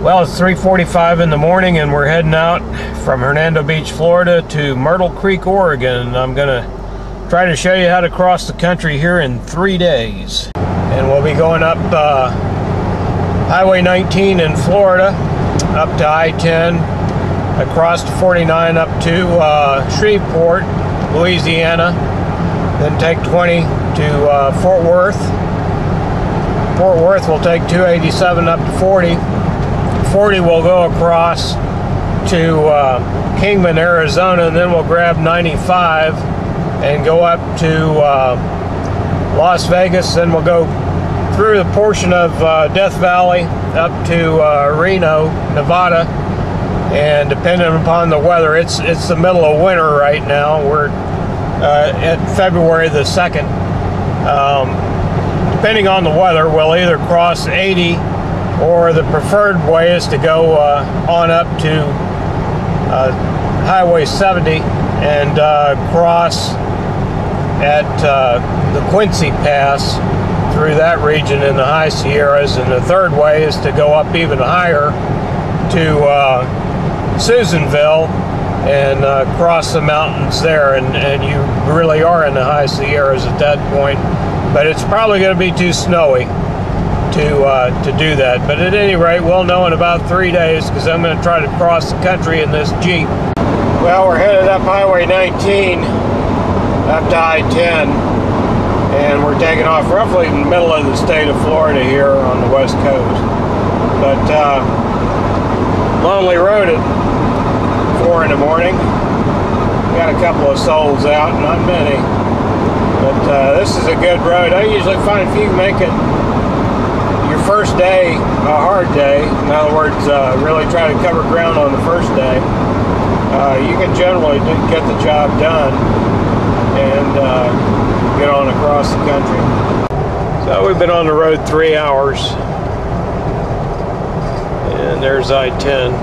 Well, it's 3:45 in the morning and we're heading out from Hernando Beach, Florida to Myrtle Creek, Oregon. I'm gonna try to show you how to cross the country here in 3 days. And we'll be going up Highway 19 in Florida, up to I-10, across to 49 up to Shreveport, Louisiana, then take 20 to Fort Worth. Fort Worth will take 287 up to 40. 40 will go across to Kingman, Arizona, and then we'll grab 95 and go up to Las Vegas. Then we'll go through the portion of Death Valley up to Reno, Nevada, and depending upon the weather, it's the middle of winter right now. We're at February the 2nd. Depending on the weather, we'll either cross 80, or the preferred way is to go on up to Highway 70 and cross at the Quincy Pass through that region in the high Sierras. And the third way is to go up even higher to Susanville and cross the mountains there, and you really are in the high Sierras at that point. But it's probably going to be too snowy to do that. But at any rate, we'll know in about 3 days, because I'm going to try to cross the country in this Jeep. Well, we're headed up Highway 19 up to I-10, and we're taking off roughly in the middle of the state of Florida here on the west coast. But lonely road at 4 in the morning. Got a couple of souls out, not many. But this is a good road. I usually find if you make it your first day a hard day, in other words, really try to cover ground on the first day, you can generally get the job done and get on across the country. So we've been on the road 3 hours, and there's I-10.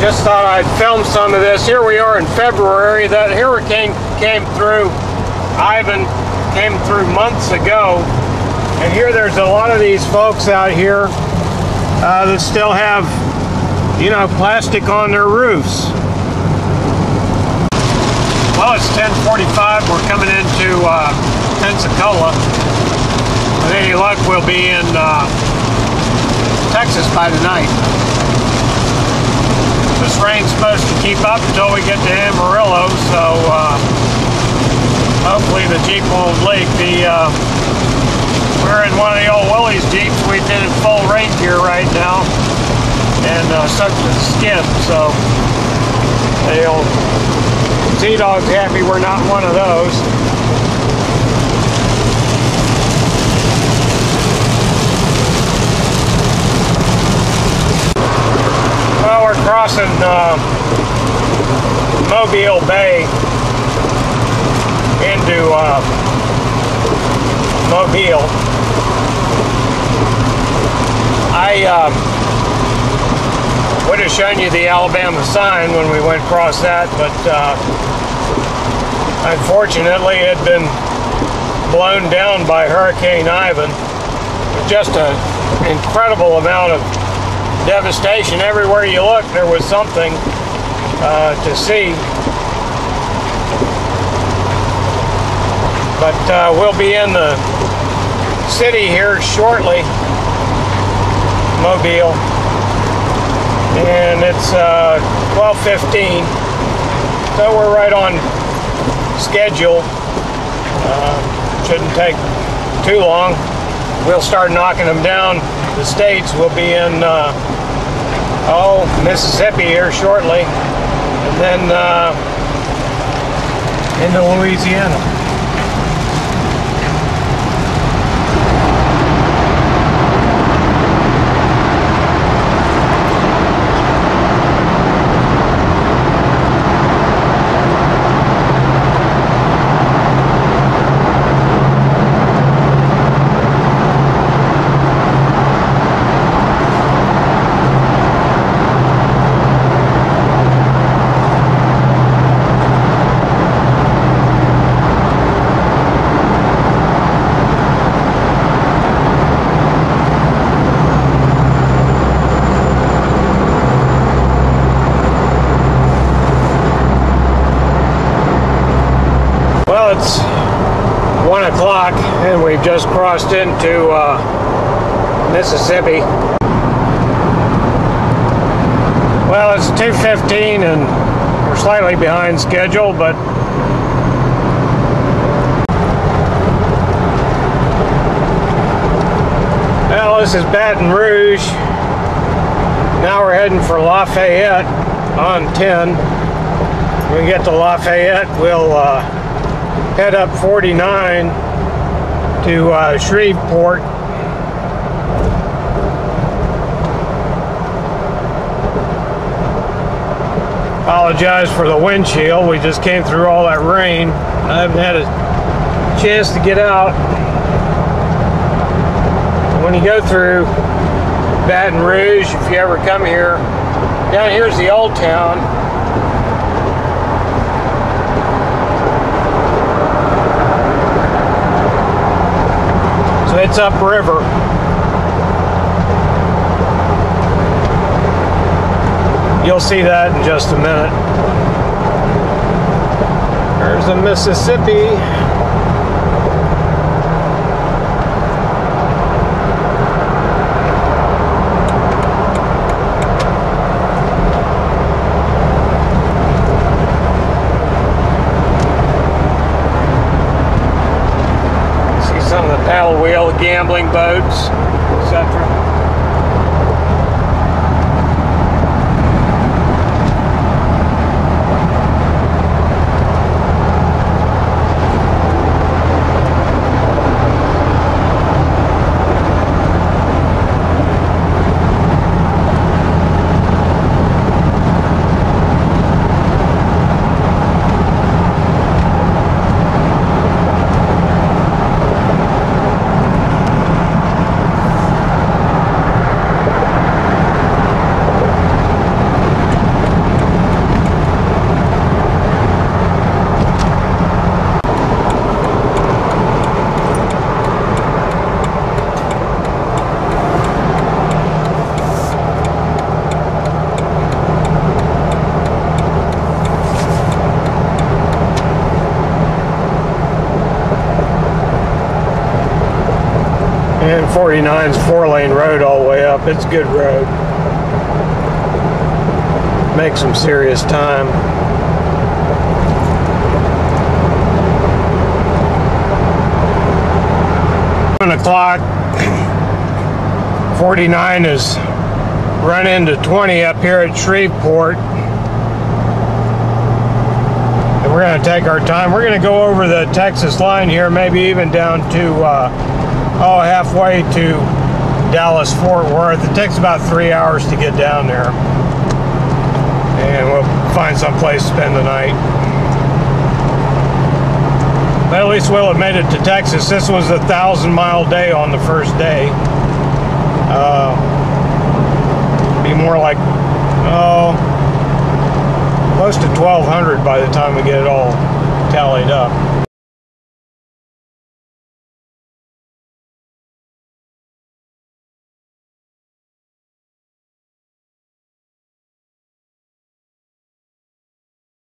Just thought I'd film some of this. Here we are in February. That hurricane came through, Ivan came through months ago, and here there's a lot of these folks out here that still have, you know, plastic on their roofs. Well, it's 10:45. We're coming into Pensacola. With any luck, we'll be in Texas by tonight. This rain's supposed to keep up until we get to Amarillo, so hopefully the Jeep won't leak. We're in one of the old Willys Jeeps. We did it full rain gear right now and soaked to the skin, so the old Z-Dog's happy we're not one of those. Well, we're crossing Mobile Bay into Mobile. I would have shown you the Alabama sign when we went across that, but unfortunately it had been blown down by Hurricane Ivan. Just an incredible amount of devastation. Everywhere you look, there was something to see. But we'll be in the city here shortly, Mobile, and it's 12:15, so we're right on schedule. Shouldn't take too long. We'll start knocking them down. The states will be in Mississippi here shortly, and then into Louisiana. It's 1 o'clock and we've just crossed into Mississippi. Well, it's 2:15 and we're slightly behind schedule, but well, this is Baton Rouge. Now we're heading for Lafayette on 10. When we get to Lafayette, we'll head up 49 to Shreveport. Apologize for the windshield. We just came through all that rain. I haven't had a chance to get out. When you go through Baton Rouge, if you ever come here, down here's the old town. So it's upriver. You'll see that in just a minute. There's the Mississippi. Paddle wheel, gambling boats, etc. And 49's 4-lane road all the way up. It's a good road. Make some serious time. O'clock. 49 is run into 20 up here at Shreveport. And we're going to take our time. We're going to go over the Texas line here, maybe even down to halfway to Dallas Fort Worth. It takes about 3 hours to get down there, and we'll find some place to spend the night. But at least we'll have made it to Texas. This was a 1,000-mile day on the first day. Be more like close to 1,200 by the time we get it all tallied